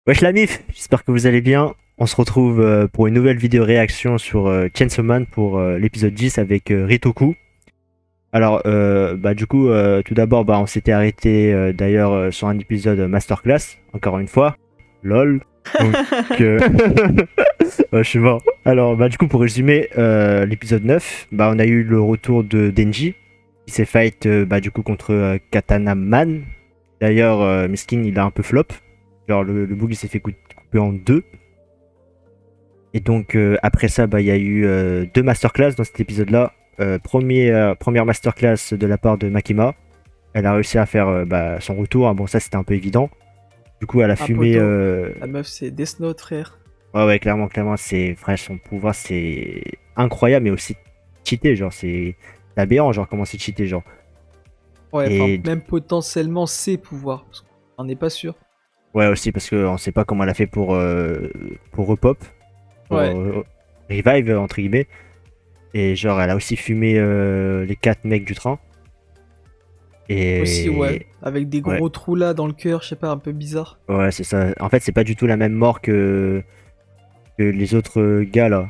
Wesh la mif, j'espère que vous allez bien. On se retrouve pour une nouvelle vidéo réaction sur Chainsaw Man pour l'épisode 10 avec Ritoku. Alors, du coup, tout d'abord, on s'était arrêté d'ailleurs sur un épisode masterclass, encore une fois. LOL. Donc, ouais, je suis mort. Alors, du coup, pour résumer l'épisode 9, on a eu le retour de Denji, qui s'est fight du coup contre Katana Man. D'ailleurs, Miskin, il a un peu flop. Genre, le bug il s'est fait couper en deux. Et donc, après ça, il y a eu deux masterclass dans cet épisode-là. Première masterclass de la part de Makima. Elle a réussi à faire son retour. Ah, bon, ça, c'était un peu évident. Du coup, elle a Ah fumé. poto, la meuf c'est Death Note frère. Ouais, clairement, c'est frère, son pouvoir, c'est incroyable, mais aussi cheaté. Genre, c'est aberrant, genre, comment c'est cheaté, genre. Ouais, enfin Et même potentiellement ses pouvoirs, parce qu'on n'en est pas sûr. ouais, aussi, parce qu'on sait pas comment elle a fait pour repop, pour Ouais, revive, entre guillemets. Et genre, elle a aussi fumé les quatre mecs du train. aussi ouais, Et avec des ouais, gros trous là dans le cœur, je sais pas, un peu bizarre. ouais, c'est ça. En fait, c'est pas du tout la même mort que les autres gars là.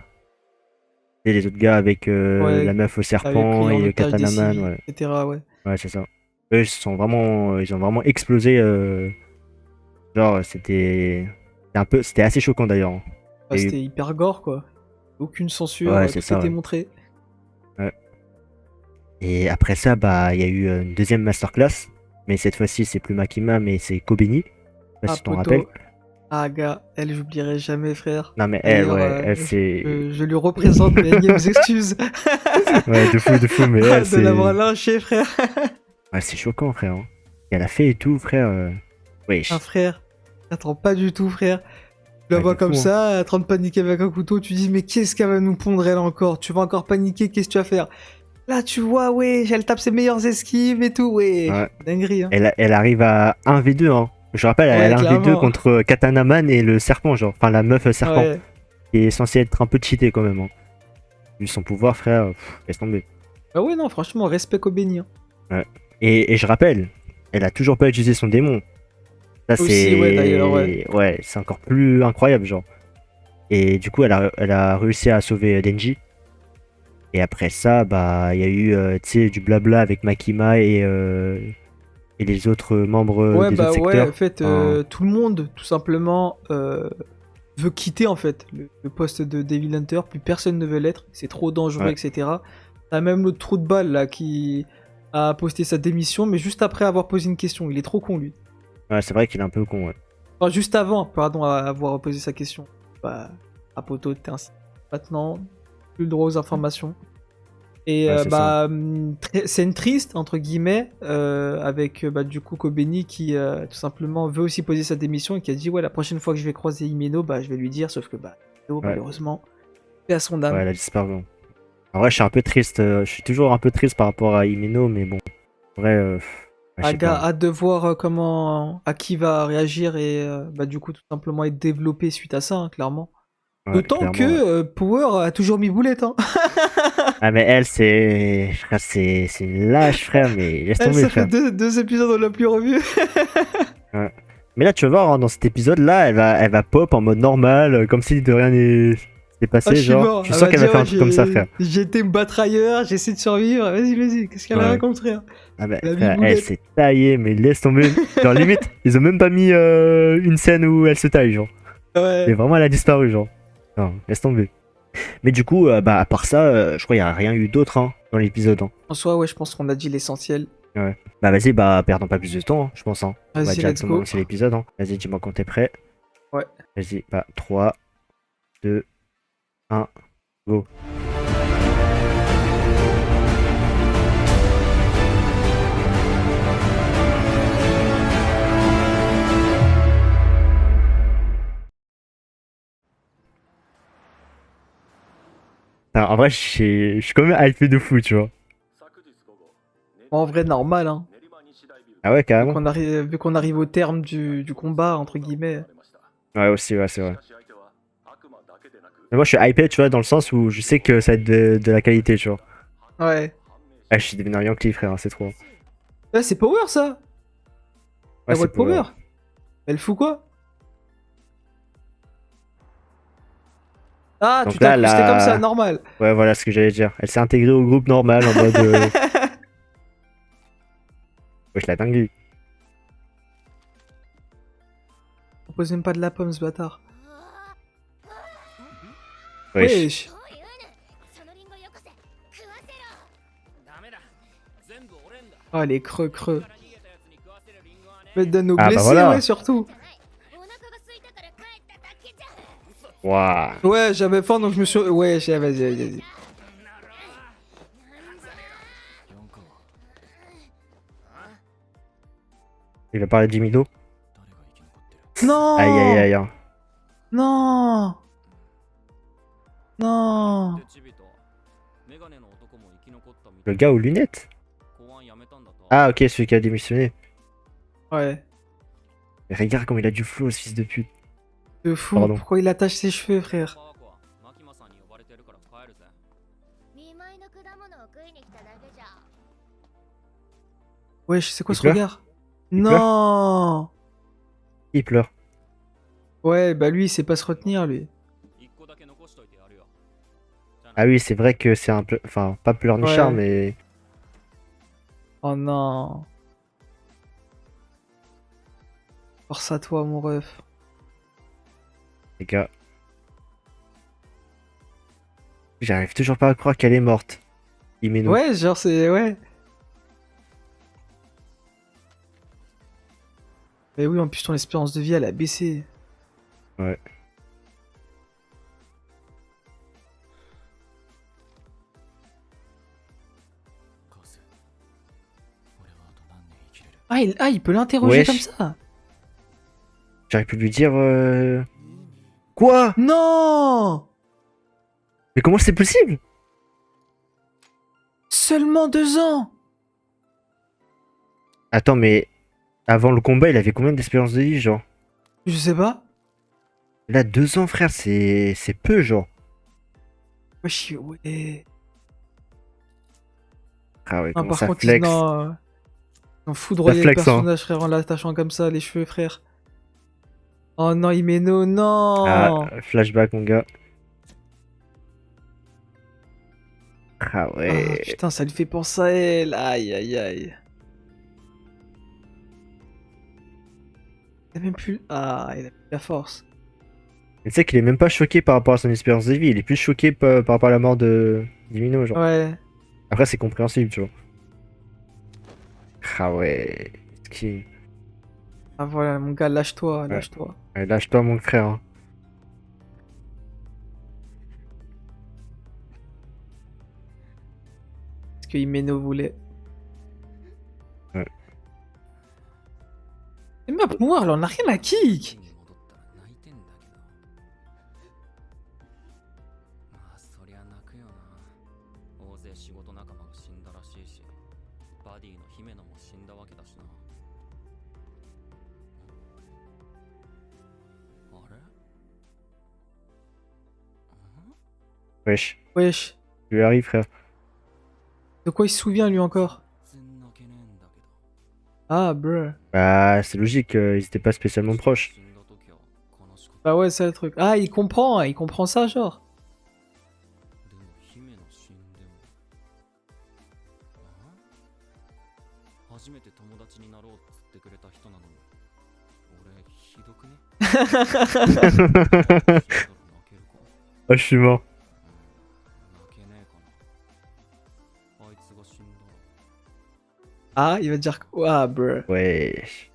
Et les autres gars avec la Ouais, meuf au avec serpent pris en et otage des Katanaman, civils, ouais. etc. Ouais. Ouais, c'est ça. Eux, ils ont vraiment explosé. Genre, c'était assez choquant d'ailleurs, hein. Bah, Il y a eu- c'était hyper gore quoi. Aucune censure, Ouais, c'est tout ça, était ouais. montré. Ouais. Et après ça, il y a eu une deuxième masterclass. Mais cette fois-ci, c'est plus Makima, mais c'est Kobeni. Je sais pas Ah si tu t'en rappelles. poto, ah gars, elle j'oublierai jamais frère. Non, mais elle, D'ailleurs, ouais, elle, c'est. je lui représente mes énièmes excuses Ouais, de fou, mais elle, de l'avoir c'est. lynché frère. Ouais, c'est choquant, frère, hein. Elle a fait et tout, frère. Un Wesh. frère, attends pas du tout frère. Tu la Ouais, vois de comme fou, hein. ça, en train de paniquer avec un couteau, tu dis mais qu'est-ce qu'elle va nous pondre elle encore? Tu vas encore paniquer, qu'est-ce que tu vas faire? Là tu vois, ouais, elle tape ses meilleures esquives et tout, ouais. Ouais. Dinguerie, hein. Elle arrive à 1v2, hein. Je rappelle, elle Ouais, a 1v2 clairement. contre Katanaman et le serpent, genre. Enfin, la meuf serpent. Ouais. Qui est censée être un peu cheatée quand même, hein. Vu son pouvoir, frère, laisse tomber. Bah ouais, non, franchement, respect au béni, hein. Ouais. Et je rappelle, elle a toujours pas utilisé son démon. Ça, Aussi, ouais, d'ailleurs, ouais. c'est. Ouais, c'est encore plus incroyable, genre. Et du coup, elle a réussi à sauver Denji. Et après ça, il y a eu tu sais, du blabla avec Makima et les autres membres Ouais, des autres bah ouais, en secteurs. fait, Enfin, tout le monde, tout simplement, veut quitter, en fait, le poste de Devil Hunter. Plus personne ne veut l'être. C'est trop dangereux, ouais, etc. T'as même le trou de balle, là, qui a posté sa démission, mais juste après avoir posé une question. Il est trop con, lui. ouais, c'est vrai qu'il est un peu con, ouais. Enfin, juste avant, pardon, à avoir posé sa question. Bah, à poto, t'es ainsi. Maintenant, plus le droit aux informations. Et Ouais, c'est ça. scène triste, entre guillemets, avec du coup Kobeni qui tout simplement veut aussi poser sa démission et qui a dit ouais, la prochaine fois que je vais croiser Himeno, je vais lui dire, sauf que Himeno, Ouais, malheureusement, paix à son ouais, âme. elle a disparu. En vrai, je suis un peu triste. Je suis toujours un peu triste par rapport à Himeno, mais bon. En vrai, ouais, je sais Aga, pas. hâte de voir comment Aki va réagir et du coup tout simplement être développé suite à ça, hein, clairement. Ouais, D'autant que clairement, ouais. Power a toujours mis boulette, hein. Ah, mais elle, c'est. Frère, c'est une lâche, frère, mais laisse Elle, tomber, ça fait frère. deux épisodes, on l'a plus revu. Ouais. Mais là, tu vas voir, hein, dans cet épisode-là, elle va pop en mode normal, comme si de rien s'était Ah, je passé, suis genre. mort. Je suis Elle sûr m'a qu'elle dit, va faire ouais, un truc comme ça, frère. j'ai été me battre ailleurs, j'ai essayé de survivre. Vas-y, vas-y, qu'est-ce qu'elle a Ouais. raconté, frère? Ah, bah, La frère, elle biboulette. s'est taillée, mais laisse tomber. Genre, limite, ils ont même pas mis une scène où elle se taille, genre. Et Ouais. vraiment, elle a disparu, genre. Non, laisse tomber. Mais du coup, à part ça, je crois qu'il n'y a rien eu d'autre, hein, dans l'épisode, hein. En soi, ouais, je pense qu'on a dit l'essentiel. Ouais. Bah vas-y, perdons pas plus de temps, hein, je pense, hein. On va Vas-y, let's directement go. lancer l'épisode, hein. Vas-y, dis-moi quand t'es prêt. Ouais. Vas-y, 3, 2, 1, go. Alors, en vrai, je suis quand même hypé de fou, tu vois. En vrai, normal, hein. Ah ouais, carrément. Vu qu'on arrive au terme du combat, entre guillemets. Ouais, aussi, ouais, c'est vrai. Mais moi, je suis hypé, tu vois, dans le sens où je sais que ça va être de la qualité, tu vois. Ouais. Ah, je suis devenu un Yankee, frère, hein, c'est trop. Ouais, c'est Power, ça. Ouais, La voix c'est de pour. Power. Elle fout quoi? Ah, tu Donc t'as là, cru, c'était comme ça, là... normal. Ouais, voilà ce que j'allais dire. Elle s'est intégrée au groupe normal en mode... Wesh, la dinguerie. On pose même pas de la pomme, ce bâtard. Wesh. Wesh. Oh, les creux. Mais de nous Ah bah blesser, voilà. ouais, surtout. Waouh. Ouais, j'avais faim, donc je me suis... Ouais, vas-y. Il va parler de Jimino. Non. Aïe. Hein. Non. Non. Le gars aux lunettes. Ah ok, celui qui a démissionné. Ouais. Mais regarde comme il a du flow, ce fils de pute. De fou, Pardon. pourquoi il attache ses cheveux, frère? Wesh, c'est quoi Il ce pleure regard? Il Non. Il pleure. Ouais, bah lui, il sait pas se retenir, lui. Ah oui, c'est vrai que c'est un peu... Enfin, pas pleurnichard, Ouais. mais... Oh non. Force à toi, mon ref. Les gars... J'arrive toujours pas à croire qu'elle est morte. Himeno. Ouais, genre, c'est... Ouais. Mais oui, en plus, ton espérance de vie, elle a baissé. Ouais. Il peut l'interroger Wesh. comme ça. J'aurais pu lui dire... Quoi? Non. Mais comment c'est possible? Seulement 2 ans. Attends, mais... Avant le combat, il avait combien d'espérance de vie, genre? Je sais pas. Là, 2 ans, frère, c'est peu, genre. Wesh, ouais. Ah ouais, Non, comment par ça contre, flex? non. Ils ont foudroyé le flex, hein. personnage, frère, en l'attachant comme ça, les cheveux, frère. Oh non, Himeno, Ah, non. flashback, mon gars. Ah Ah ouais. putain, ça lui fait penser à elle. Aïe. Il a même plus... Ah, il a plus la force. Mais tu sais qu'il est même pas choqué par rapport à son espérance de vie, il est plus choqué par rapport à la mort de Dimino, genre. Ouais. Après, c'est compréhensible, tu vois. Ah ouais. Qui... Ah voilà, mon gars, lâche-toi, Ouais. lâche-toi. Ouais, lâche-toi, mon frère. Hein. Ce que Himeno voulait. Ouais. Et même pour moi, là, on a rien à kick. Wesh. Wesh. Tu lui arrives, frère. De quoi il se souvient, lui, encore? Ah, bruh. Bah, c'est logique, ils étaient pas spécialement proches. Bah ouais, c'est le truc. Ah, il comprend ça, genre. Oh, je suis mort. Ah, il va dire... Ah, bruh. Wesh.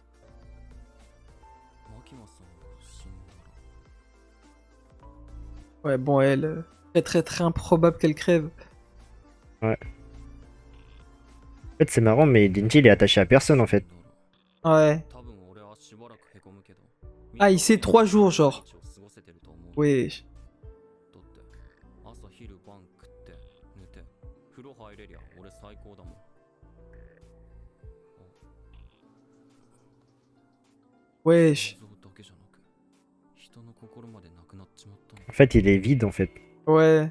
Ouais, bon, elle... très improbable qu'elle crève. Ouais. En fait, c'est marrant, mais Denji, il est attaché à personne, en fait. Ouais. Ah, il sait 3 jours, genre. Wesh. Wesh. En fait, il est vide, en fait. Ouais.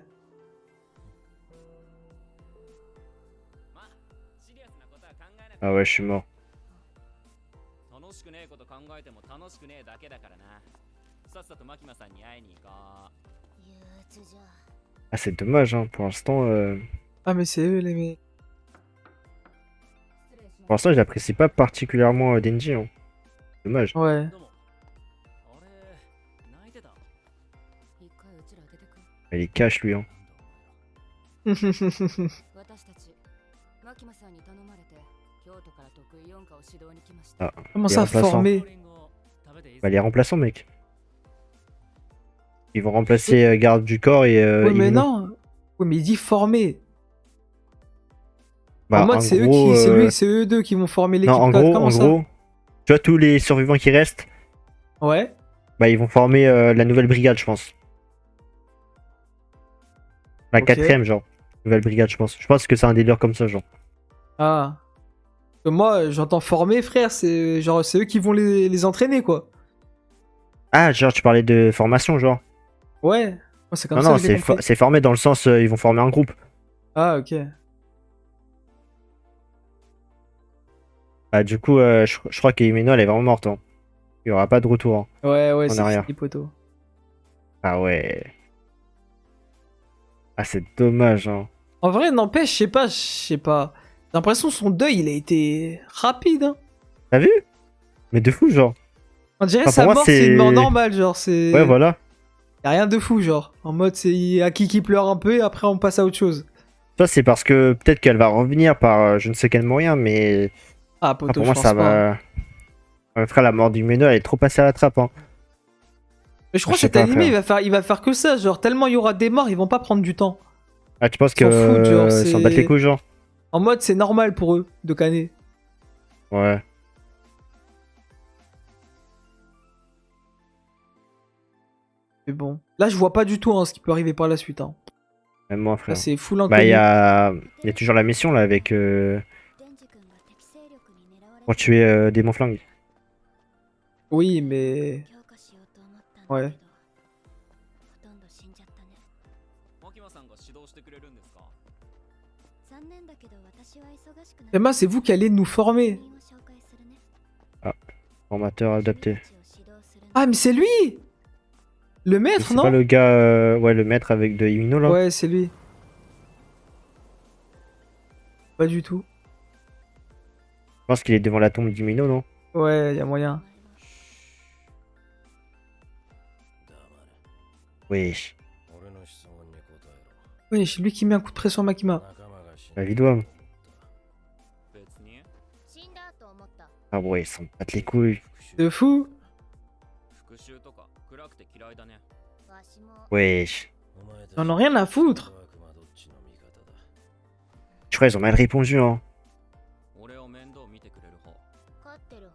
Ah ouais, je suis mort. Ah, c'est dommage, hein. Ah, mais c'est eux les mecs. Pour l'instant, je l'apprécie pas particulièrement Denji, hein. Dommage. Ouais. Il est cash, lui, hein. Ah, Comment les ça, remplaçants. former? Bah, les remplaçants, mec. Ils vont remplacer garde du corps et Oui, mais Himeno. non. Oui, mais il dit former. En Bah, mode, en c'est eux gros, qui, c'est lui, c'est eux deux qui vont former non, l'équipe. en Comment ça? gros, tu vois, tous les survivants qui restent, Ouais. bah, ils vont former la nouvelle brigade, je pense. La Ok. quatrième, genre. Nouvelle brigade, je pense. Je pense que c'est un délire comme ça, genre. Ah. Parce que moi, j'entends former, frère. C'est genre, c'est eux qui vont les entraîner, quoi. Ah, genre, tu parlais de formation, genre. Ouais. Moi, c'est comme Non, ça non, que je l'ai compris. c'est formé dans le sens, ils vont former un groupe. Ah, ok. Bah, du coup, je crois qu'Himeno, elle est vraiment morte, hein. Il y aura pas de retour, hein, Ouais, ouais, en c'est arrière. fini, poteau. Ah ouais. Ah, c'est dommage, hein. En vrai, n'empêche, je sais pas. J'ai l'impression que son deuil, il a été rapide, hein. T'as vu? Mais de fou, genre. On dirait Enfin, pour sa moi, mort, c'est une mort c'est... normale, genre, Ouais, c'est... voilà. Y'a rien de fou, genre. En mode, c'est Aki qui pleure un peu et après on passe à autre chose. Ça, c'est parce que peut-être qu'elle va revenir par je ne sais quel moyen, mais Ah, ah, poteau, pour je moi, pense ça pas, hein. va. Frère, la mort du Meno, elle est trop passée à la trappe, hein. Mais je Ah, crois je que sais cet pas, animé, frère. il va faire que ça. Genre, tellement il y aura des morts, ils vont pas prendre du temps. Ah, tu penses Ils s'en foutent, genre, que s'en battent les c'est. couilles, genre? En mode, c'est normal pour eux de canner. Ouais. Mais bon. Là, je vois pas du tout hein, ce qui peut arriver par la suite. Hein. Même moi, Là, frère. c'est full Bah, inconnu. il y a toujours la mission, là, avec... pour tuer Démon Flingue. Oui, mais. Ouais. Emma, c'est vous qui allez nous former. Formateur adapté. Ah, mais c'est lui! Le Mais maître, c'est pas non? le gars... ouais, le maître avec de Himeno, là? Ouais, c'est lui. Pas du tout. Je pense qu'il est devant la tombe d'Himeno, non? Ouais, y a moyen. Oui. Oui, c'est lui qui met un coup de pression à Makima. La vidéo. Ah ouais, ils s'en battent les couilles. De fou! Wesh. Ils en ont rien à foutre. Je crois qu'ils ont mal répondu, hein.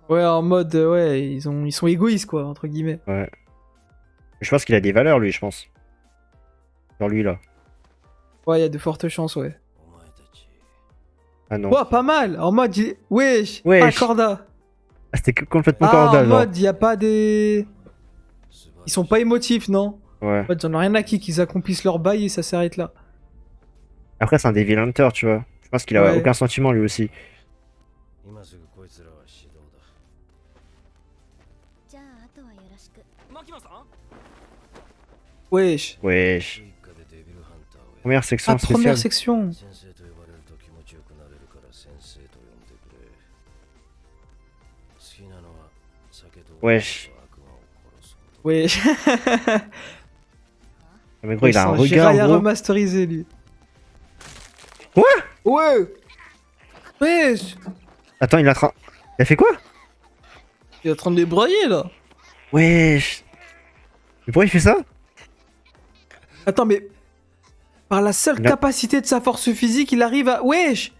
Ouais, en mode, ouais, ils sont égoïstes, quoi, entre guillemets. Ouais. Je pense qu'il a des valeurs, lui, je pense. Sur lui, là. Ouais, y a de fortes chances, ouais. Ah non. Ouais, pas mal! En mode, wesh! Ah, Wesh. Corda! Ah, c'était complètement Ah, en cordial, genre. mode, y a pas des. Ils sont pas émotifs, non? Ouais. En mode, j'en ai rien à qui qu'ils accomplissent leur bail et ça s'arrête là. Après, c'est un Devil Hunter, tu vois. Je pense qu'il a Ouais. aucun sentiment, lui aussi. Wesh! Wesh. Première section Ah, première spéciale. section! Wesh. Wesh! Mais gros, il a un regard, Jiraiya gros. remasterisé, lui. Quoi? Ouais! Wesh! Attends, il a fait quoi? Il est en train de les broyer, là! Wesh. Mais pourquoi il fait ça? Attends, mais. Par la seule Il a- capacité de sa force physique, il arrive à. Wesh!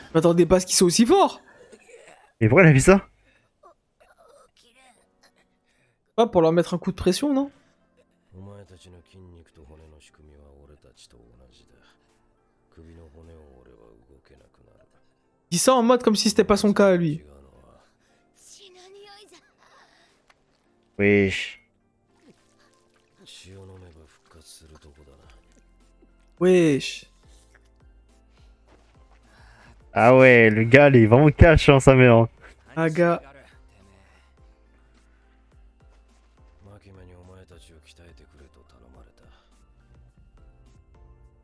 Je m'attendais pas à ce qu'il soit aussi fort! Mais pourquoi il a fait ça? Ah, pour leur mettre un coup de pression, non? Il dit ça en mode comme si c'était pas son cas à lui. Wesh. Wesh. Ah ouais, le gars, il est vraiment cash, hein, sa mère. Aga. 牧間にお前たちを鍛えてくれと頼まれた。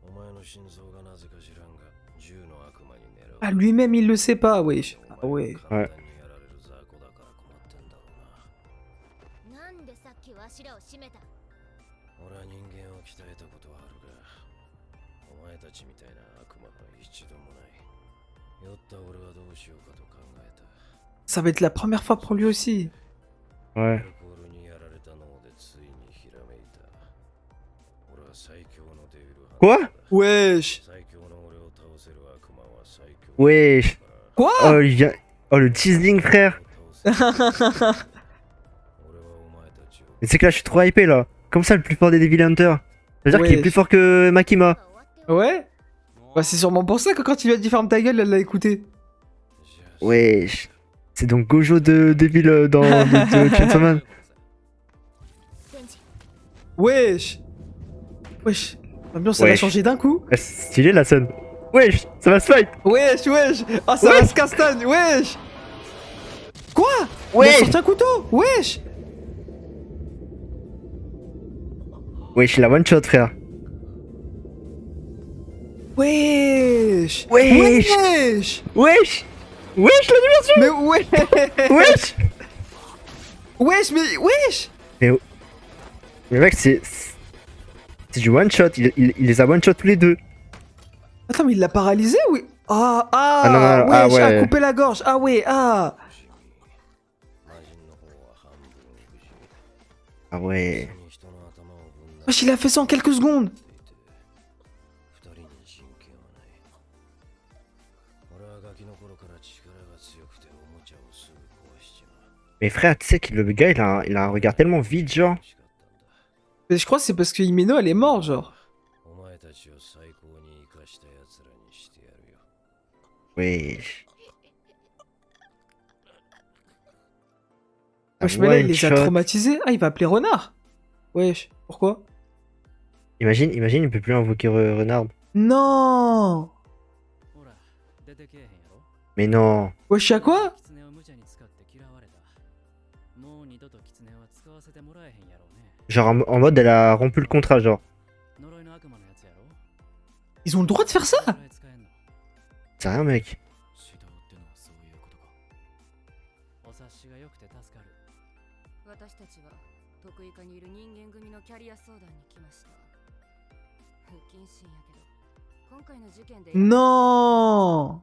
お前の心臓がなぜか知らんが、銃の悪魔に狙う。 Ah, lui-même, il le sait pas, wesh. お Ah 前 ouais. が簡単にやられる雑魚だから困ってんだろうな。なんでさっきわしらを締めた？俺は人間を鍛えたことはあるが、お前たちみたいな悪魔は一度もない。酔った俺はどうしようかと考えた。 Ça va être la première fois pour lui aussi.ア Ouais. ルコールにやられたのでついにひらめいた。俺は最強のデビルハンター Quoi だ。 Wesh. 最強の俺を倒せる悪魔は最強。 Wesh. Quoi? Oh, il vient... oh, le teasing, frère. Mais c'est que là, je suis trop hypé, là. Comme ça, le plus fort des Devil Hunter. C'est-à-dire qu'il est Wesh. plus fort que Makima. Ouais? Bah, c'est sûrement pour ça que quand il lui a dit ferme ta gueule, elle l'a écouté. Wesh. C'est donc Gojo de Devil de Chainsaw Man. デンジ、 Wesh. Wesh. L'ambiance, elle a Wesh. changé d'un coup. Ah, c'est stylé la scène. Wesh, ça va se fight. Wesh, wesh. Ah, ça Wesh. va se castagne. Wesh. Quoi? Il a Wesh. sorti un couteau. Wesh. Wesh, la one shot, frère. Wesh. Wesh. Wesh. Wesh. Wesh, l'animation. Mais wesh. Wesh. Wesh, mais wesh. Mais mec, c'est du one shot. Il les a one shot tous les deux. Attends, mais il l'a paralysé ou... Ah, ah, Ah, non, non, non, ah, wesh, ouais. ah, couper la gorge. Ah ouais, ah. Ah ouais. Wesh, il a fait ça en quelques secondes. Mais frère, tu sais que le gars, il a un regard tellement vide, genre. Mais je crois que c'est parce que Himeno, elle est morte, genre. Wesh. Wesh, mais là, il One les a shot. traumatisés. Ah, il va appeler Renard. Wesh, pourquoi? Imagine, il peut plus invoquer Renard. Non. Mais non. Wesh, y'a quoi? Genre en mode, elle a rompu le contrat, genre. Ils ont le droit de faire ça? C'est rien, mec. Non.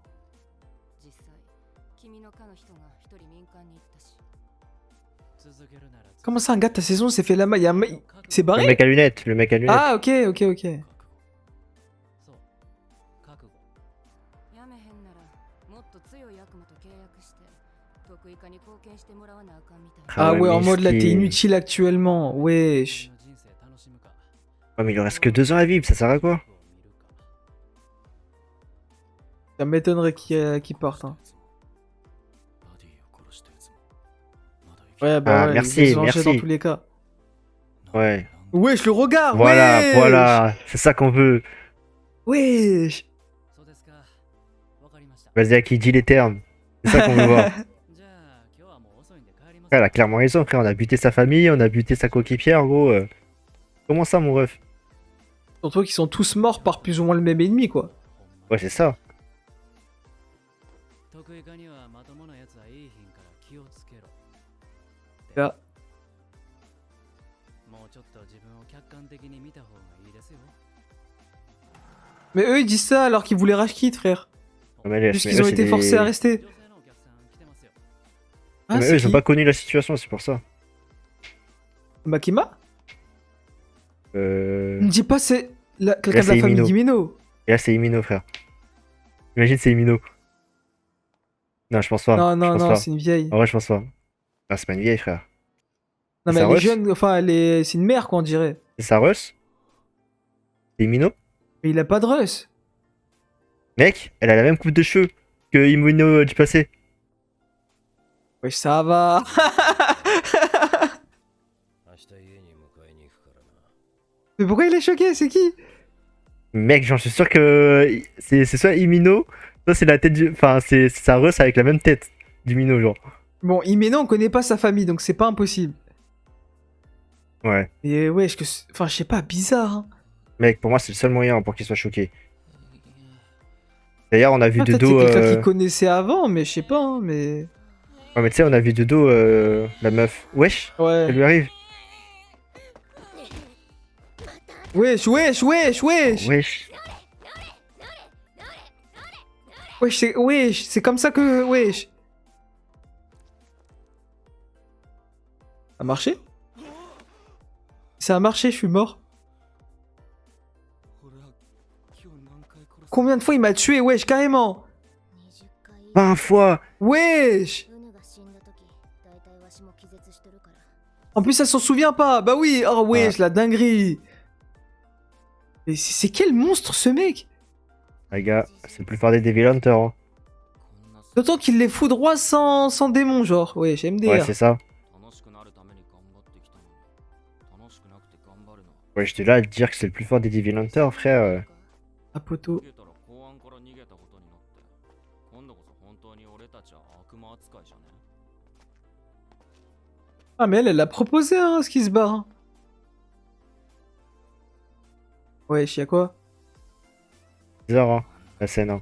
Comment ça, un gars de ta saison s'est fait la main? Il s'est Le barré? mec à lunettes, le mec à lunettes. Ah, ok, ok, ok. Ah ouais, en mode là, t'es miskin. inutile actuellement. Wesh. Ouais, mais il lui reste que 2 ans à vivre, ça sert à quoi? Ça m'étonnerait qu'il parte. Hein. Ouais, bah Ah, ouais, merci, il va se venger merci. dans tous les cas. Ouais. Wesh, le regard. Voilà, wesh. voilà. C'est ça qu'on veut. Wesh. Vas-y, Aki, dis les termes. C'est ça qu'on veut voir. Frère, elle a clairement raison, frère. On a buté sa famille, on a buté sa coéquipière, gros. Comment ça, mon ref? Surtout qu'ils sont tous morts par plus ou moins le même ennemi, quoi. Ouais, c'est ça. Là. Mais eux, ils disent ça alors qu'ils voulaient rage quit, frère. Ouais, mais Puisqu'ils ont eux, été c'est forcés à rester. Ah, Mais eux, c'est ils ont qui? pas connu la situation, c'est pour ça. Makima? Euh... Ne dis pas c'est quelqu'un de c'est la famille Himeno. d'Himeno. Et là, c'est Imino, frère. Imagine, c'est Imino. Non, je pense pas. Non, je non, pense non, pas. c'est une vieille. En vrai, je pense pas. Ah, c'est pas une vieille, frère. Non, mais ça elle est rush jeune, enfin, c'est une mère, quoi, on dirait. C'est Saros? C'est Imino? Mais il a pas de Russ. Mec, elle a la même coupe de cheveux que Imino du passé. Wesh, ça va. Mais pourquoi il est choqué? C'est qui? Mec, j'en suis sûr que c'est soit Imino, soit c'est la tête du... Enfin, c'est Saros avec la même tête d'Imino, genre. Bon, Himeno, on connaît pas sa famille, donc c'est pas impossible. Ouais. Et ouais, enfin, je sais pas, bizarre. Hein. Mec, pour moi, c'est le seul moyen pour qu'il soit choqué. D'ailleurs, on a vu Ah, de peut-être c'est dos. quelqu'un qu'il connaissait avant, mais je sais pas, hein, mais. Ouais, mais tu sais, on a vu de dos la meuf. Wesh, ça Ouais. lui arrive. Wesh, wesh, wesh, wesh! Wesh. Wesh, c'est comme ça que. Wesh! Ça a marché? Ça a marché, je suis mort. Combien de fois il m'a tué, wesh, carrément? 20回 20 fois. Wesh! ウヌが死んだ時大体わしも気絶してるから En plus, elle s'en souvient pas! Bah oui! Oh, wesh, la dinguerie! Mais c'est quel monstre ce mec? Les gars, c'est le plus fort des Devil Hunter. Hein. D'autant qu'il les foudroie sans démon, genre. Wesh, MDR. Ouais, c'est ça. Ouais, j'étais là à te dire que c'est le plus fort des Devil Hunter, frère. Ah, poteau. Ah, mais elle l'a proposé, hein, ce qui se barre. Hein. Wesh, y'a quoi? Bizarre, hein, la scène. Hein.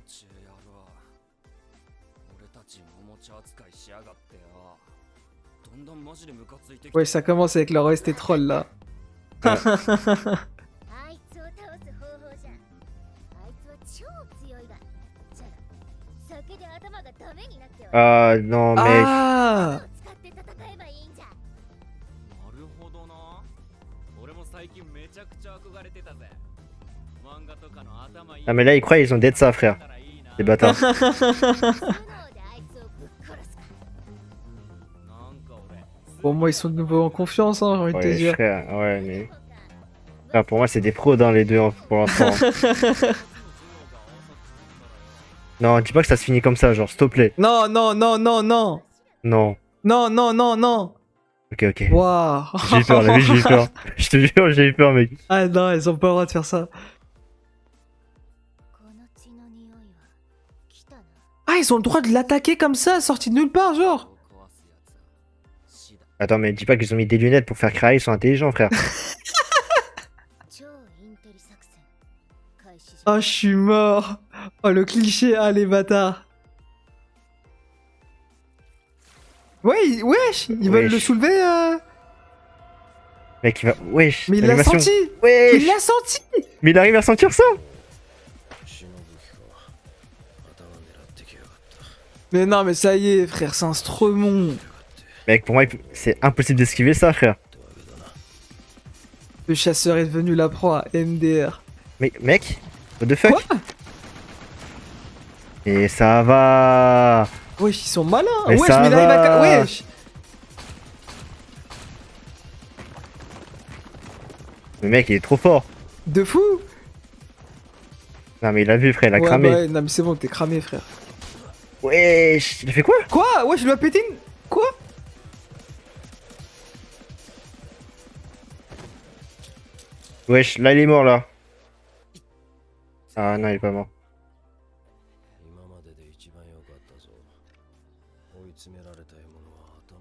Ouais, ça commence avec leur OST troll là. あいつを倒す方法じゃあいつは超強いがじゃあ酒で頭がダメになっては Ah non, mec. Ah! 使って戦えばいいんじゃなるほどな。俺も最近めちゃくちゃ憧れてたぜ。漫画とかの頭いい。 Ah, mais là, ils croient ils ont dead ça, frère. Les bâtards. 頭脳であいつをぶっ殺すか なんか俺。 Bon, moi, ils sont de nouveau en confiance, hein, j'ai envie de te Ouais, dire. frère, ouais, mais. Frère, pour moi, c'est des pros dans les deux hein, pour l'instant. Hein. Non, dis pas que ça se finit comme ça, genre, s'il te plaît. Non, non, non, non, non! Non. Non, non, non, non! Ok, ok. Waouh! J'ai eu peur, là, oui, j'ai eu peur. Je te jure, j'ai eu peur, mec. Ah non, ils ont pas le droit de faire ça. この血の匂いは来たな Ah, ils ont le droit de l'attaquer comme ça, sorti de nulle part, genre! Attends, mais dis pas qu'ils ont mis des lunettes pour faire crailler, ils sont intelligents, frère. 超インテリ作戦開始じゃ Oh, je suis mort! Oh, le cliché, ah, les bâtards! Ouais, wesh! Ils veulent Wesh. le soulever, Mec, il va. Wesh. Mais il l'a l'animation. senti! Wesh. Il l'a senti! Mais il arrive à sentir ça! 忍ぶ気か頭狙ってきやがった Mais non, mais ça y est, frère, c'est un stremon! Mec, pour moi, c'est impossible d'esquiver ça, frère. Le chasseur est devenu la proie, MDR. Mais, mec, what the fuck? Quoi? Et ça va. Wesh, ils sont malins! Mais Wesh, ça mais là, il va. va. Wesh! Le mec, il est trop fort. De fou! Non, mais il a vu, frère, il a Ouais, cramé. bah ouais, non, mais c'est bon, t'es cramé, frère. Wesh, il a fait quoi? Quoi? Wesh, il lui a pété une. Quoi? Wesh, là, il est mort, là. Ah non, il est pas mort. 今までで一番良かったぞ追い詰められた獲物は頭を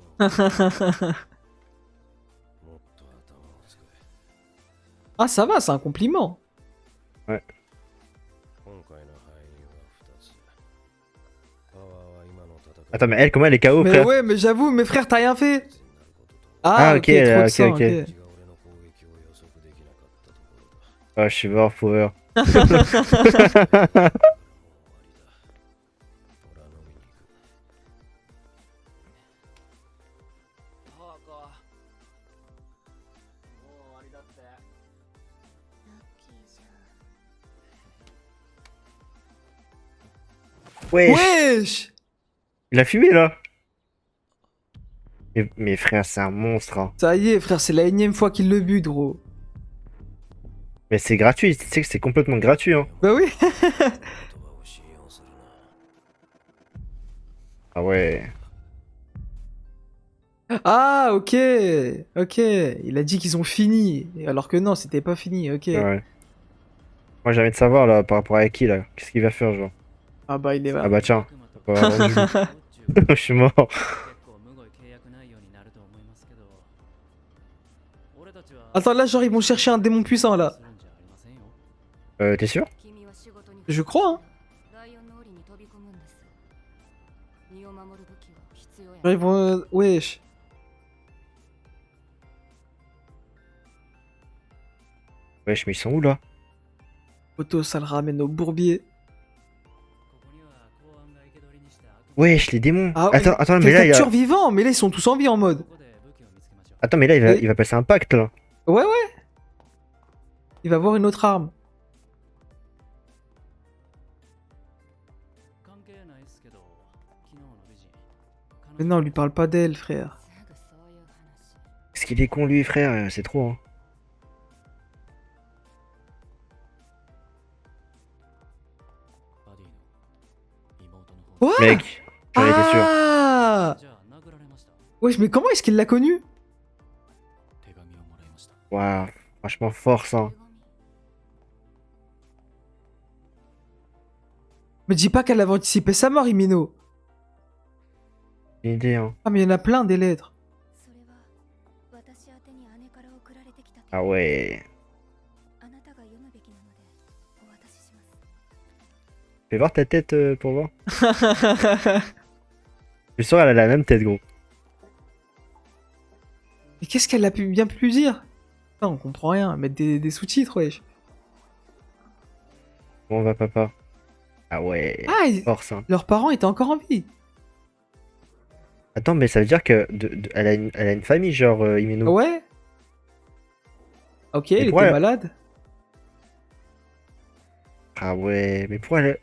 もっと頭を使え Ah, ça va, c'est un compliment. 今回の敗因は2つパワーは今の戦い Attends, mais elle, comment elle est KO, Mais frère? ouais, mais j'avoue, mes frères, t'as rien fait. になることと Ah, Ah, ok, ok, trop de ok, sang, ok. ok. が俺の攻撃を予測できなかったところだ Ah, je suis mort, Power. もう終わりだ虎のみに行く パワーか。もう終わりだって。ラッキーじゃ Wesh, Wesh! il a fumé, là. Mais frère, c'est un monstre. Hein. Ça y est, frère, c'est la énième fois qu'il le bute, gros. Mais c'est gratuit, tu sais que c'est complètement gratuit. Hein. Bah oui. 言葉を信用するな Ah ouais. Ah, ok. Ok. Il a dit qu'ils ont fini. Alors que non, c'était pas fini, ok. Ouais. Moi, j'ai envie de savoir, là, par rapport à qui, là. Qu'est-ce qu'il va faire, genre? Ah bah, il est là. Ah bah tiens. Pas vraiment du tout. Je suis mort. 結構むごい契約内容になると思いますけど、俺 Attends, là, genre, ils vont chercher un démon puissant, là. T'es sûr? Je crois, hein. Genre, ils vont... wesh. Wesh, mais ils sont où là? Poto, ça le ramène au bourbier. Wesh, les démons. Ah, attends, mais quel là, il y a... capture vivant, mais là, ils sont tous en vie en mode. Attends, mais là, Et- il va passer un pacte là. Ouais, ouais. Il va avoir une autre arme. Mais non, lui parle pas d'elle, frère. Est-ce qu'il est con lui, frère? C'est trop, hein. Quoi? Mec, j'en étais sûr. Ah! Wesh, mais comment est-ce qu'il l'a connu? Waouh, franchement, force, hein. Me dis pas qu'elle avait anticipé sa mort, Imino. Une idée, hein. Ah, mais il y en a plein des lettres. Ah ouais. Fais voir ta tête pour voir. Je suis sûr, elle a la même tête, gros. Mais qu'est-ce qu'elle a bien pu lui dire? Putain, on comprend rien. Mettre des sous-titres, wesh. Bon, va, papa. Ah ouais. Ah, Force, hein. leurs parents étaient encore en vie. Attends, mais ça veut dire que elle a une famille, genre Himeno. Ouais. Ok, il pourquoi était elle- malade. Ah ouais, mais pourquoi elle...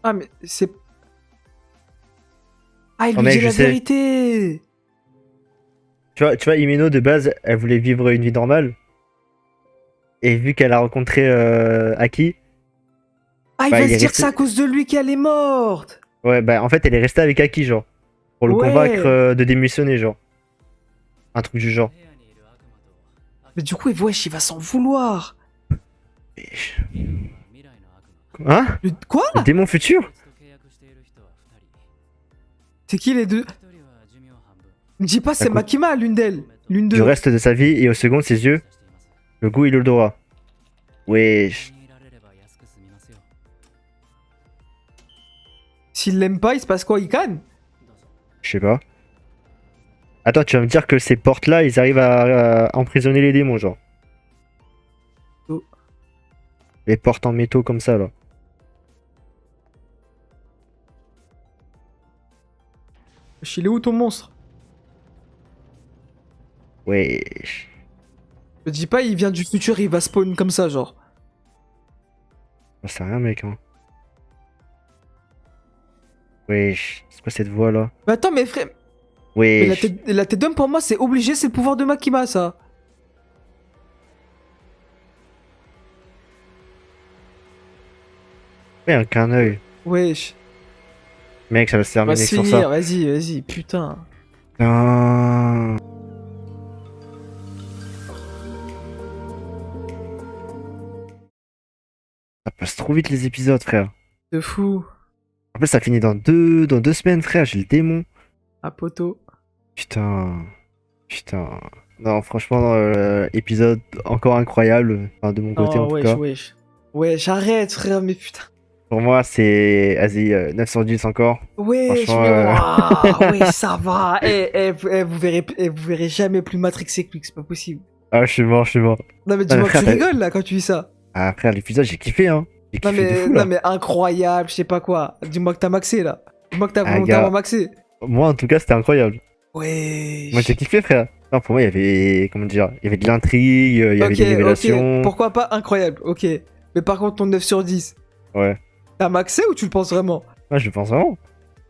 Ah, mais c'est... Ah, il Oh, lui mec, dit je la sais. vérité. Tu vois, Himeno, de base, elle voulait vivre une vie normale. Et vu qu'elle a rencontré Aki, Ah, il Bah, va il se est dire resté- que c'est à cause de lui qu'elle est morte. ouais, bah en fait, elle est restée avec Aki, genre. Pour le Ouais. convaincre de démissionner, genre. Un truc du genre. Mais du coup, wesh, il va s'en vouloir. Hein? Quoi? Le démon futur? C'est qui les deux? Me dis pas c'est Écoute. Makima, l'une d'elles. L'une Du d'eux. reste de sa vie et au second de ses yeux, le goût et l'odorat. Wesh. S'il l'aime pas, il se passe quoi? Il canne? Je sais pas. Attends, tu vas me dire que ces portes-là, ils arrivent à emprisonner les démons, genre. Oh. Les portes en métaux comme ça, là. Wesh, il est où ton monstre? Wesh. Me dis pas, il vient du futur, il va spawn comme ça, genre. J'en sais rien, mec, hein. Wesh. C'est quoi cette voix-là? Mais attends, mais frère. Mais Wesh. la tête d'homme, pour moi, c'est obligé, c'est le pouvoir de Makima, ça. Ouais, un clin d'œil. Wesh. Mec, ça va se On va terminer se sur finir, ça. vas-y, putain. Non. Ça passe trop vite les épisodes, frère. De fou. En plus, ça finit dans deux semaines, frère. J'ai le démon. À poteau. Putain. Putain. Non, franchement, épisode encore incroyable. Enfin, de mon côté, en tout wesh, cas. wesh. Wesh, arrête, frère, mais putain. Pour moi, c'est. Vas-y, 9 sur 10 encore. Wesh, Franchement, mais waouh, wesh, ça va. Vous verrez jamais plus Matrix et Quick, c'est pas possible. Ah, je suis mort, je suis mort. Non, mais mais dis-moi que frère, tu rigoles, là, quand tu dis ça. Ah, frère, l'épisode, j'ai kiffé, hein. J'ai Non, kiffé de mais, fou, là. non, mais incroyable, je sais pas quoi. Dis-moi que t'as maxé, là. Dis-moi que t'as Ah, volontairement gars. maxé. Moi, en tout cas, c'était incroyable. Wesh. Moi, j'ai kiffé, frère. Non, pour moi, il y avait. Comment dire? Il y avait de l'intrigue, il y avait des révélations. ok. Pourquoi pas incroyable, ok. Mais par contre, ton 9 sur 10, Ouais. t'as maxé ou tu le penses vraiment? Ouais, je le pense vraiment.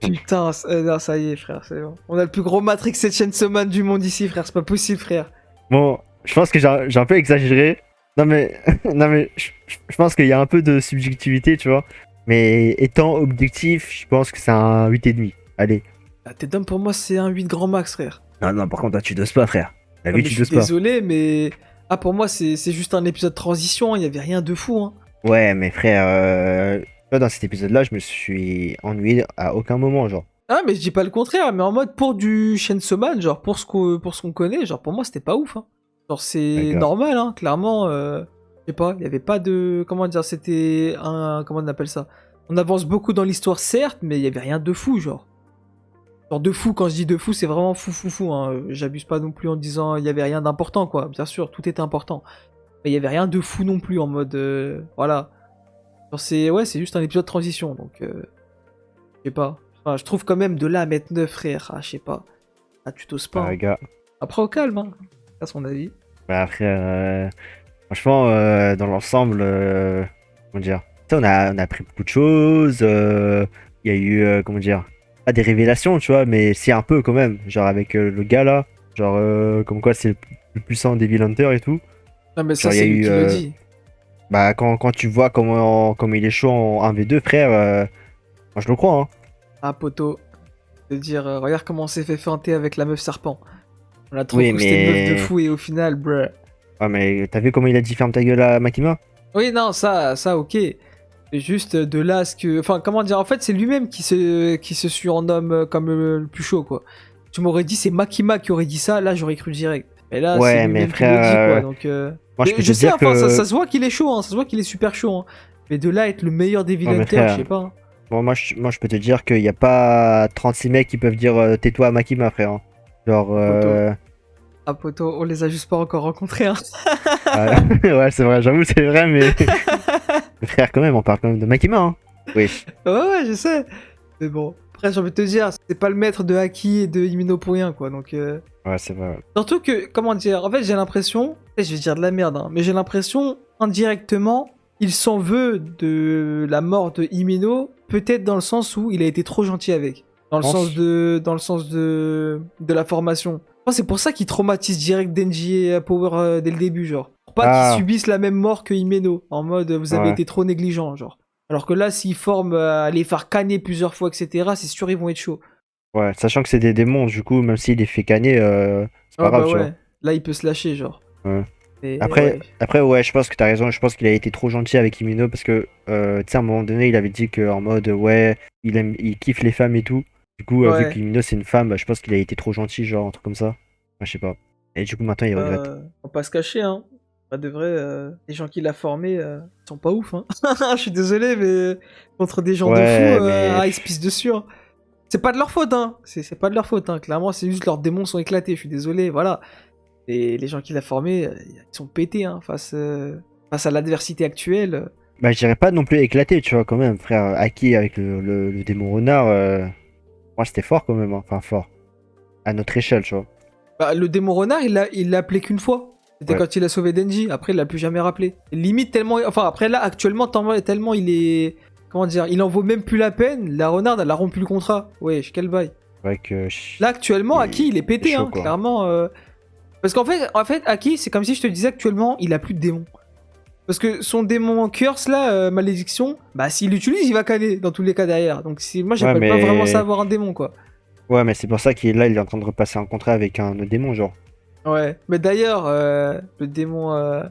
Putain, non, ça y est, frère, c'est bon. On a le plus gros Matrix et Chainsaw Man du monde ici, frère, c'est pas possible, frère. Bon, je pense que j'ai un peu exagéré. Non, mais. Non, mais. Je pense qu'il y a un peu de subjectivité, tu vois. Mais étant objectif, je pense que c'est un 8,5. Allez. La tête d'homme, pour moi, c'est un 8 grand max, frère. Non, non, par contre, là, tu doses pas, frère. La Non, vie, mais tu je doses suis pas. désolé, mais... Ah, pour moi, c'est juste un épisode transition, il y avait rien de fou, hein. Ouais, mais frère, tu vois, dans cet épisode-là, je me suis ennuyé à aucun moment, genre. Ah, mais je dis pas le contraire, mais en mode pour du Chainsaw Man, genre pour ce qu'on connaît, genre pour moi c'était pas ouf. Hein. Genre c'est D'accord. normal, hein, clairement. Je sais pas, il y avait pas de. Comment dire, c'était un. Comment on appelle ça? On avance beaucoup dans l'histoire, certes, mais il y avait rien de fou, genre. Genre de fou, quand je dis de fou, c'est vraiment fou, fou, fou. Hein. J'abuse pas non plus en disant il y avait rien d'important, quoi. Bien sûr, tout était important. Mais il y avait rien de fou non plus en mode. Voilà. Genre c'est. Ouais, c'est juste un épisode de transition, donc. Je sais pas. Enfin, je trouve quand même de là à mettre 9, frère. Ah, je sais pas. Ah, tu t'oses pas. Bah, Hein. gars. Après, au calme, hein. À son avis. Bah, frère, franchement, dans l'ensemble, comment dire, tu sais, on a appris beaucoup de choses. Il y a eu, comment dire, pas des révélations, tu vois, mais si un peu quand même. Genre avec le gars là, genre comme quoi c'est le plus puissant des Hunters et tout. Non, mais ça, Genre, il y a c'est lui eu, qui le dit. bah, quand tu vois comment il est chaud en 1v2, frère, moi je le crois, hein. Ah, poteau. De dire, regarde comment on s'est fait feinter avec la meuf serpent. On a trop Oui, cru que c'était une meuf de mais. fou et au final, bruh. Ouais, mais t'as vu comment il a dit ferme ta gueule à Makima? Oui, non, ça, ok. C'est juste de là à ce que. Enfin, comment dire, en fait, c'est lui-même qui se surnomme comme le plus chaud, quoi. Tu m'aurais dit c'est Makima qui aurait dit ça, là j'aurais cru direct. Mais là, c'est Ouais, mais lui-même qui le dit, frère, quoi. Donc, moi je peux je te sais, dire enfin, que. ça se voit qu'il est chaud, hein, ça se voit qu'il est super chaud. Hein. Mais de là à être le meilleur des Non, mais Hunters, je frère, sais pas. Hein. bon, moi, je peux te dire qu'il n'y a pas 36 mecs qui peuvent dire tais-toi à Makima, frère, hein. Genre, Poteau. Ah, poteau, on les a juste pas encore rencontrés. Hein. ouais, c'est vrai, j'avoue, c'est vrai, mais. Mais frère, quand même, on parle quand même de Makima, hein. Oui. Ouais, je sais. Mais bon, après, j'ai envie de te dire, c'est pas le maître de Haki et de Himino pour rien, quoi. Donc, Ouais, c'est vrai. surtout que, comment dire, en fait, j'ai l'impression, je vais dire de la merde, hein, mais j'ai l'impression, indirectement, il s'en veut de la mort de Himeno, peut-être dans le sens où il a été trop gentil avec. Dans le Pense. sens de la formation. Je pense que c'est pour ça qu'il traumatise direct Denji et Power dès le début, genre. Pour pas Ah. qu'ils subissent la même mort que Himeno, en mode vous avez Ouais. été trop négligent, genre. Alors que là, s'ils forment à les faire canner plusieurs fois, etc., c'est sûr ils vont être chauds. Ouais, sachant que c'est des démons, du coup, même s'il les fait canner, c'est pas Ah grave, bah tu vois. ouais, là il peut se lâcher, genre. Ouais. Et, Après, ouais. après, ouais, je pense que t'as raison. Je pense qu'il a été trop gentil avec Himino parce que, tu sais, à un moment donné, il avait dit qu'en mode, ouais, il kiffe les femmes et tout. Du coup, vu Ouais. que Himino c'est une femme, bah, je pense qu'il a été trop gentil, genre, un truc comme ça. Enfin, je sais pas. Et du coup, maintenant, il regrette. Faut pas se cacher, hein. Pas de vrai, les gens qui l'a formé sont pas ouf, hein. Je suis désolé, mais contre des gens de Ouais, fou, mais. ils se pissent dessus. Hein. C'est pas de leur faute, hein. C'est pas de leur faute, hein. Clairement, c'est juste leurs démons sont éclatés. Je suis désolé, voilà. Et les gens qui l'a formé, ils sont pétés, hein, face à l'adversité actuelle. Bah, je dirais pas non plus éclaté, tu vois, quand même, frère. Aki avec le démon renard, moi, c'était fort quand même, hein. Enfin, fort. À notre échelle, tu vois. Bah, le démon renard, il l'a appelé qu'une fois. C'était Ouais. quand il a sauvé Denji. Après, il l'a plus jamais rappelé. Limite tellement. Enfin, après là, actuellement, tellement il est. Comment dire? Il en vaut même plus la peine. La renarde, elle a rompu le contrat. Ouais, quel bail. C'est vrai que. Là, actuellement, Aki, il est pété, chaud, hein, quoi. clairement. Parce qu'en fait, Aki, c'est comme si je te disais actuellement, il a plus de démon. Parce que son démon curse, là, malédiction, bah, s'il l'utilise, il va caler dans tous les cas derrière. Donc, moi, j'appelle Ouais, pas mais- vraiment ça avoir un démon, quoi. Ouais, mais c'est pour ça qu'il là, il est en train de repasser un contrat avec un autre démon, genre. Ouais, mais d'ailleurs, le démon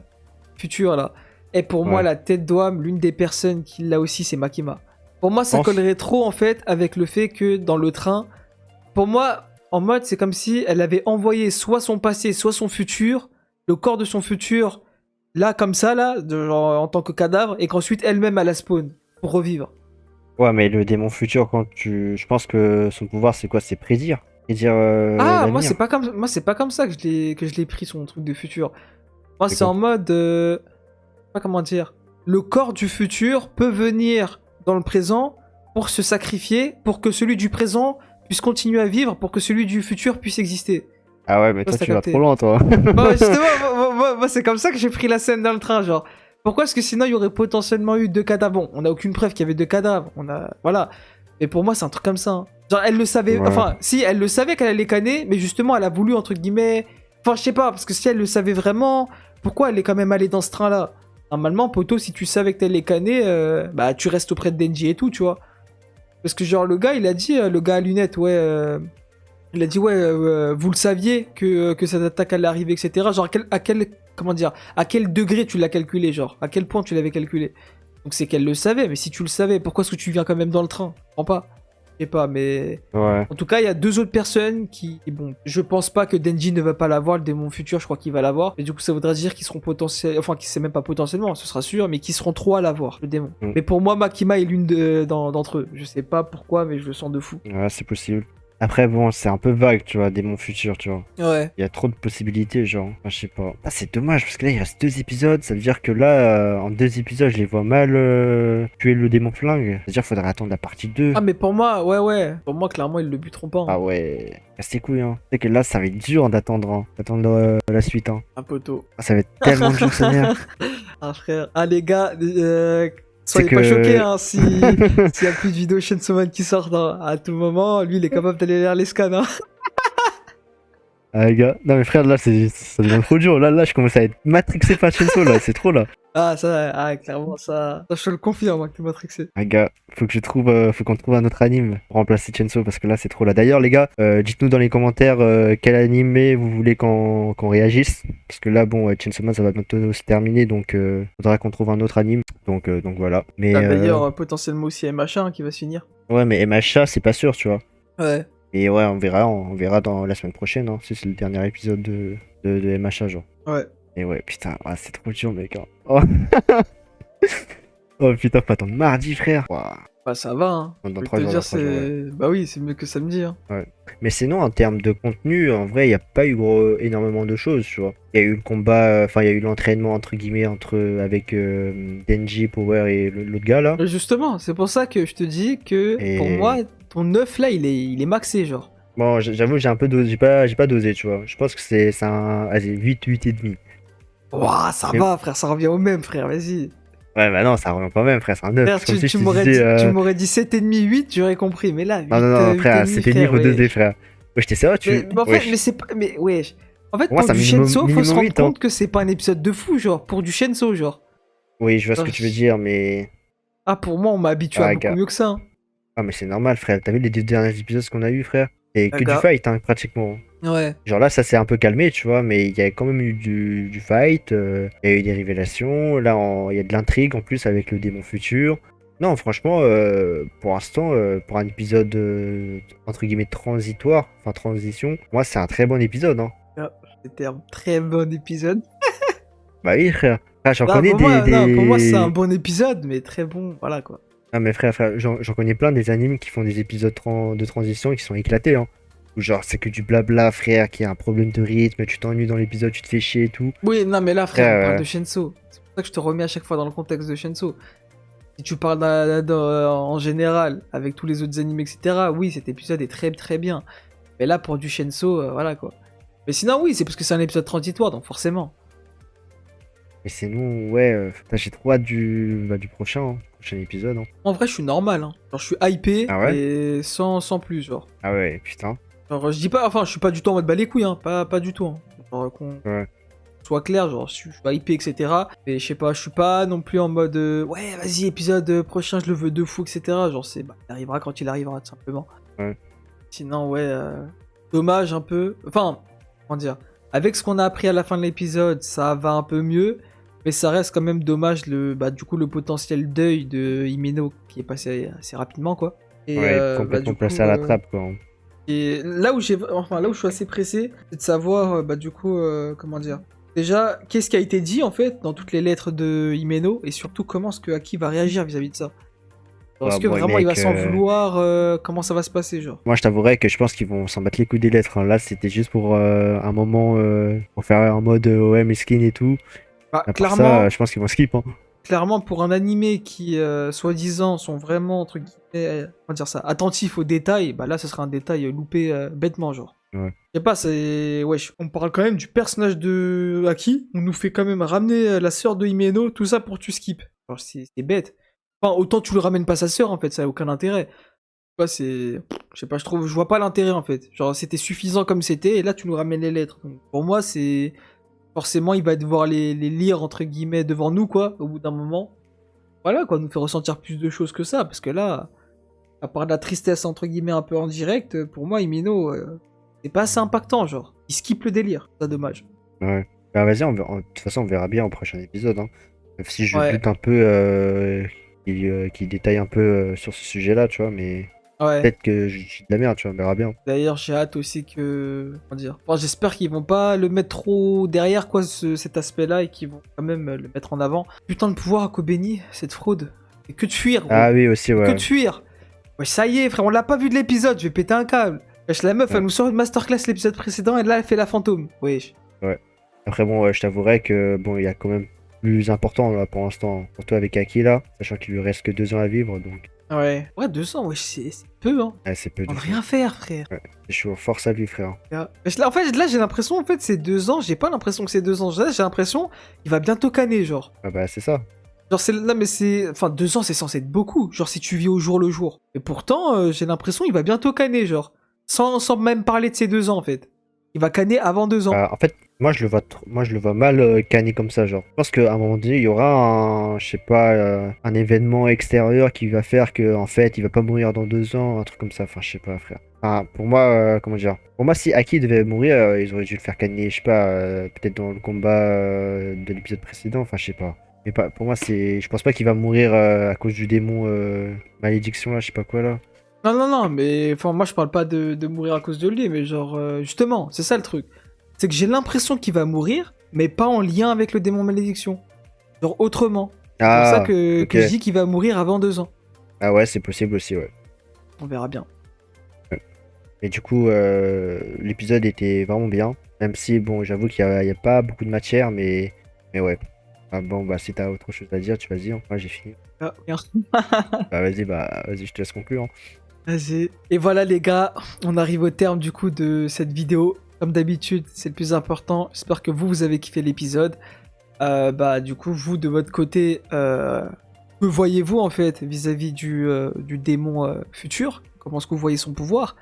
futur là, est pour moi Ouais. la tête d'homme, l'une des personnes qui l'a aussi, c'est Makima. Pour moi, ça Pense. collerait trop en fait avec le fait que dans le train, pour moi, en mode, c'est comme si elle avait envoyé soit son passé, soit son futur, le corps de son futur, là, comme ça, là, genre, en tant que cadavre, et qu'ensuite elle-même elle la spawn pour revivre. Ouais, mais le démon futur, je pense que son pouvoir, c'est quoi? C'est prédire. Prédire Ah, moi l'avenir. c'est pas comme ça que je l'ai pris son truc de futur. Moi C'est c'est quoi? en mode je sais pas comment dire. Le corps du futur peut venir dans le présent pour se sacrifier pour que celui du présent puisse continuer à vivre pour que celui du futur puisse exister. Ah ouais, mais toi, Ça, t'as tu vas capté. trop loin, toi. Bah, justement, moi, c'est comme ça que j'ai pris la scène dans le train, genre. Pourquoi? Parce que sinon il y aurait potentiellement eu 2 cadavres. Bon, on n'a aucune preuve qu'il y avait 2 cadavres. Voilà. Mais pour moi c'est un truc comme ça. Hein. Genre elle le savait. Ouais. Enfin, si elle le savait qu'elle allait canner, mais justement elle a voulu entre guillemets. Enfin, je sais pas, parce que si elle le savait vraiment, pourquoi elle est quand même allée dans ce train-là? Normalement, poto, si tu savais que t'allais canner, bah tu restes auprès de Denji et tout, tu vois. Parce que genre le gars, il a dit, le gars à lunettes, ouais, il a dit ouais, vous le saviez que cette attaque allait arriver, etc. Genre comment dire, à quel degré tu l'as calculé, genre, à quel point tu l'avais calculé. Donc c'est qu'elle le savait, mais si tu le savais, pourquoi est-ce que tu viens quand même dans le train? Je comprends pas. Je sais pas, mais Ouais. en tout cas, il y a 2 autres personnes qui, bon, je pense pas que Denji ne va pas l'avoir, le démon futur, je crois qu'il va l'avoir. Et du coup, ça voudra dire qu'ils seront potentiels, enfin, qui c'est même pas potentiellement, ce sera sûr, mais qui seront 3 à l'avoir, le démon. Mm. Mais pour moi, Makima est l'une d'entre eux. Je sais pas pourquoi, mais je le sens de fou. Ouais, c'est possible. Après, bon, c'est un peu vague, tu vois, démon futur, tu vois. Ouais. Il y a trop de possibilités, genre. Enfin, je sais pas. Ah, c'est dommage, parce que là, il reste 2 épisodes. Ça veut dire que là, en 2 épisodes, je les vois mal tuer le démon flingue. C'est-à-dire qu'il faudrait attendre la partie 2. Ah, mais pour moi, ouais. Pour moi, clairement, ils le buteront pas. Hein. Ah ouais. Casse tes couilles, hein. C'est que là, ça va être dur d'attendre, hein. D'attendre la suite, hein. Un peu tôt. Ah, ça va être tellement dur, Seigneur. Ah, frère. Ah, les gars, soyez C'est pas que- choqués, hein, s'il y a plus de vidéos Chainsaw Man qui sortent hein, à tout moment. Lui, il est capable d'aller vers les scans. Hein. Ah, les gars. Non, mais frère, là, ça devient trop dur. Là, je commence à être matrixé par Chainsaw, là. C'est trop, là. Ah, clairement, ça, je te le confirme, hein, que t'es matrixé. Ah, gars, faut qu'on trouve un autre anime pour remplacer Chainsaw parce que là c'est trop là. D'ailleurs les gars, dites-nous dans les commentaires quel animé vous voulez qu'on réagisse parce que là bon Chainsaw Man ça va bientôt se terminer donc faudra qu'on trouve un autre anime donc voilà. Mais Ah, d'ailleurs, potentiellement aussi MH1 hein, qui va se finir. ouais mais MHA c'est pas sûr tu vois. Ouais. Et ouais on verra dans la semaine prochaine hein, si c'est le dernier épisode de MHA genre. Ouais. Et ouais putain c'est trop dur mec. Hein. Oh. Oh putain faut attendre mardi frère. Ouah. Bah, ça va, hein. Dans Je peux 3 te jours, dire, dans 3 jours, ouais. Bah oui, c'est mieux que samedi, hein. Mais sinon, en termes de contenu, en vrai, il n'y a pas eu énormément de choses, tu vois. Il y a eu le combat, enfin, il y a eu l'entraînement, entre guillemets, avec Denji, Power et l'autre gars, là. Justement, c'est pour ça que je te dis que, Et- pour moi, ton œuf, là, il est maxé, genre. Bon, j'avoue, j'ai un peu dosé, j'ai pas dosé, tu vois. Je pense que c'est un vas-y, 8 et demi. Ouah, ça Mais- va, frère, ça revient au même, frère, vas-y. Ouais, bah non, ça revient pas même, frère, c'est un 9. Frère, C'est comme si je tu te m'aurais disais, dit, tu m'aurais dit 7,5, 8, j'aurais compris, mais là, 8, Non, frère, 8,5, c'était frère, niveau ouais. 2D, frère. Ouais, j'étais sérieux, tu... Mais en fait, Wesh. mais c'est pas. Mais ouais. En fait, Pour moi, pour c'est du un minimum- Shenso, faut se minimum rendre 8, hein. compte que c'est pas un épisode de fou, genre, pour du Shenso, genre. Oui, je vois ce que tu veux dire, mais... Ah, pour moi, on m'a habitué Ah, à beaucoup gars. mieux que ça. Hein. Ah, mais c'est normal, frère. T'as vu les 2 derniers épisodes qu'on a eu, frère? C'est que du D'accord. fight, hein, pratiquement. Ouais. Genre là, ça s'est un peu calmé, tu vois, mais il y a quand même eu du fight, il y a eu des révélations, là, il y a de l'intrigue en plus avec le démon futur. Non, franchement, pour l'instant, pour un épisode, entre guillemets, transitoire, enfin transition, moi, c'est un très bon épisode, hein. C'était un très bon épisode. Bah oui, frère. Frère, j'en Non, connais pour moi, des... non, pour moi, c'est un bon épisode, mais très bon, voilà quoi. Ah, mais frère, j'en connais plein des animes qui font des épisodes de transition et qui sont éclatés, hein. Où genre, c'est que du blabla, frère, qui a un problème de rythme, tu t'ennuies dans l'épisode, tu te fais chier et tout. Oui, non, mais là, frère, on parle Ouais. de Shenso. C'est pour ça que je te remets à chaque fois dans le contexte de Shenso. Si tu parles en général, avec tous les autres animés, etc., oui, cet épisode est très très bien. Mais là, pour du Shenso, voilà quoi. Mais sinon, oui, c'est parce que c'est un épisode transitoire, donc forcément. Mais sinon, ouais, putain, j'ai trop hâte du prochain épisode, hein. En vrai, je suis normal, hein. Genre, je suis hypé, Ah ouais et sans plus, genre. Ah ouais, putain. Genre, je dis pas, enfin, je suis pas du tout en mode bas les couilles, hein. Pas du tout, hein. Genre, qu'on Ouais. soit clair, genre, je suis hypé, etc. Mais je sais pas, je suis pas non plus en mode, ouais, vas-y, épisode prochain, je le veux de fou, etc. Genre, il arrivera quand il arrivera, tout simplement. Ouais. Sinon, ouais, dommage un peu. Enfin, comment dire, avec ce qu'on a appris à la fin de l'épisode, ça va un peu mieux. Mais ça reste quand même dommage, du coup, le potentiel deuil de Himeno qui est passé assez rapidement, quoi. Et, Ouais, complètement du placé coup, à la trappe, quoi. et là où je suis assez pressé, c'est de savoir, du coup, comment dire. Déjà, qu'est-ce qui a été dit en fait dans toutes les lettres de Himeno et surtout comment est-ce que Aki va réagir vis-à-vis de ça. Genre, est-ce Ah, que bon, vraiment il va mec, s'en vouloir comment ça va se passer, genre. Moi, je t'avouerais que je pense qu'ils vont s'en battre les couilles des lettres, hein. Là, c'était juste pour un moment, pour faire un mode ouais, mesquine et tout. Bah, À part clairement, ça, je pense qu'ils vont skip, hein. clairement, pour un animé qui, soi-disant, sont vraiment, entre guillemets, comment dire ça, attentifs aux détails, bah là, ce sera un détail loupé bêtement, genre. Ouais. Je sais pas, c'est. Wesh, on parle quand même du personnage de Aki, on nous fait quand même ramener la sœur de Himeno, tout ça pour que tu skip. Genre, c'est bête. Enfin, autant tu le ramènes pas sa sœur, en fait, ça a aucun intérêt. Ouais, c'est. Je sais pas, je vois pas l'intérêt, en fait. Genre, c'était suffisant comme c'était, et là, tu nous ramènes les lettres. Donc, pour moi, c'est. Forcément, il va devoir les lire, entre guillemets, devant nous, quoi, au bout d'un moment. Voilà, quoi, nous faire ressentir plus de choses que ça, parce que là, à part de la tristesse, entre guillemets, un peu en direct, pour moi, Himeno, c'est pas assez impactant, genre. Il skip le délire, c'est dommage. Ouais. Bah, vas-y, de toute façon, on verra bien au prochain épisode, hein. Même si je Ouais. doute un peu qu'il détaille un peu sur ce sujet-là, tu vois, mais Ouais. Peut-être que je dis de la merde, tu vois, on verra bien. D'ailleurs, j'ai hâte aussi que. Comment dire? Enfin, j'espère qu'ils vont pas le mettre trop derrière, quoi, cet aspect-là, et qu'ils vont quand même le mettre en avant. Putain de pouvoir à Kobeni, cette fraude. C'est que de fuir, gros. Ah oui, aussi, Que ouais. de fuir. Ouais, ça y est, frère, on l'a pas vu de l'épisode, je vais péter un câble. Wesh, la meuf, Ouais. elle nous sort une masterclass l'épisode précédent, et là, elle fait la fantôme. Wesh. Après, bon, je t'avouerai que bon, il y a quand même plus important là, pour l'instant, surtout avec Aki là, sachant qu'il lui reste que 2 ans à vivre, donc Ouais. Ouais, 200, wesh, c'est peu, hein. ouais, c'est peu On du va tout. rien faire, frère. Je suis force à lui, frère. Wesh, là, en fait, là, j'ai l'impression, en fait, c'est 2 ans, j'ai pas l'impression que c'est 2 ans. Là, j'ai l'impression qu'il va bientôt canner, genre. Ah bah, c'est ça. Genre, c'est là, mais c'est. Enfin, 2 ans, c'est censé être beaucoup. Genre, si tu vis au jour le jour. Et pourtant, j'ai l'impression qu'il va bientôt canner, genre. Sans même parler de ses 2 ans, en fait. Il va canner avant 2 ans. Bah, en fait, moi je le vois mal canner comme ça, genre. Je pense qu'à un moment donné, il y aura un, je sais pas, un événement extérieur qui va faire que, en fait, il va pas mourir dans 2 ans, un truc comme ça. Enfin, je sais pas, frère. Enfin, pour moi, comment dire? Pour moi, si Aki devait mourir, ils auraient dû le faire canner, je sais pas, peut-être dans le combat de l'épisode précédent. Enfin, je sais pas. Mais pas, pour moi, je pense pas qu'il va mourir à cause du démon malédiction là, je sais pas quoi là. Non, non, non, mais. Enfin, moi, je parle pas de mourir à cause de lui, mais genre. Justement, c'est ça le truc. C'est que j'ai l'impression qu'il va mourir, mais pas en lien avec le démon malédiction. Genre, autrement. C'est pour ça que, ok. que je dis qu'il va mourir avant 2 ans. Ah ouais, c'est possible aussi, ouais. On verra bien. Et du coup, l'épisode était vraiment bien. Même si, bon, j'avoue qu'il y a pas beaucoup de matière, mais ouais. Ah bon, bah si t'as autre chose à dire, tu vas dire. Moi, j'ai fini. Ah, merde. Bah vas-y, je te laisse conclure, hein. Vas-y. Et voilà les gars, on arrive au terme du coup de cette vidéo. Comme d'habitude, c'est le plus important. J'espère que vous avez kiffé l'épisode. Bah du coup, vous de votre côté, que voyez-vous en fait vis-à-vis du démon futur? Comment est-ce que vous voyez son pouvoir?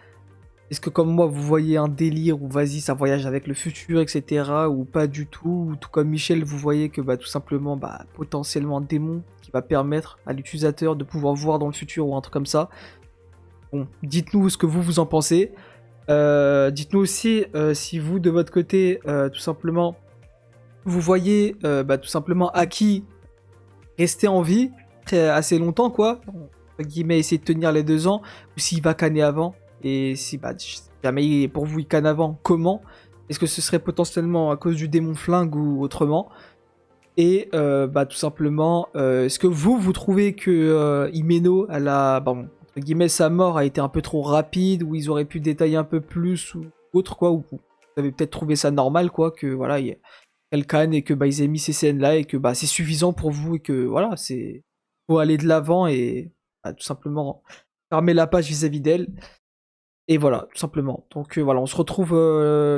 Est-ce que comme moi, vous voyez un délire où vas-y, ça voyage avec le futur, etc. ou pas du tout? Ou tout comme Michel, vous voyez que bah tout simplement, bah potentiellement un démon qui va permettre à l'utilisateur de pouvoir voir dans le futur ou un truc comme ça. Bon, dites-nous ce que vous en pensez. Dites-nous aussi si vous, de votre côté, tout simplement, vous voyez bah, tout simplement Aki rester en vie assez longtemps, quoi. Entre guillemets, essayer de tenir les 2 ans, ou s'il va canner avant. Et si bah, jamais pour vous il canne avant, comment? Est-ce que ce serait potentiellement à cause du démon flingue ou autrement? Et bah, tout simplement, est-ce que vous trouvez que Himeno, elle a, bon, entre guillemets, sa mort a été un peu trop rapide, ou ils auraient pu détailler un peu plus, ou autre, quoi, ou vous avez peut-être trouvé ça normal, quoi, que voilà, qu'elle canne et que bah, ils aient mis ces scènes-là, et que bah, c'est suffisant pour vous, et que voilà, faut aller de l'avant et bah, tout simplement fermer la page vis-à-vis d'elle. Et voilà, tout simplement. Donc voilà, on se retrouve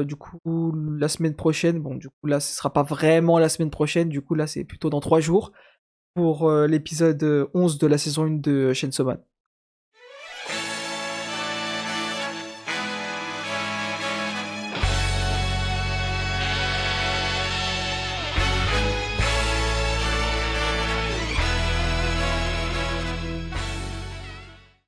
du coup la semaine prochaine. Bon, du coup là, ce sera pas vraiment la semaine prochaine. Du coup là, c'est plutôt dans 3 jours pour l'épisode 11 de la saison 1 de Chainsaw Man.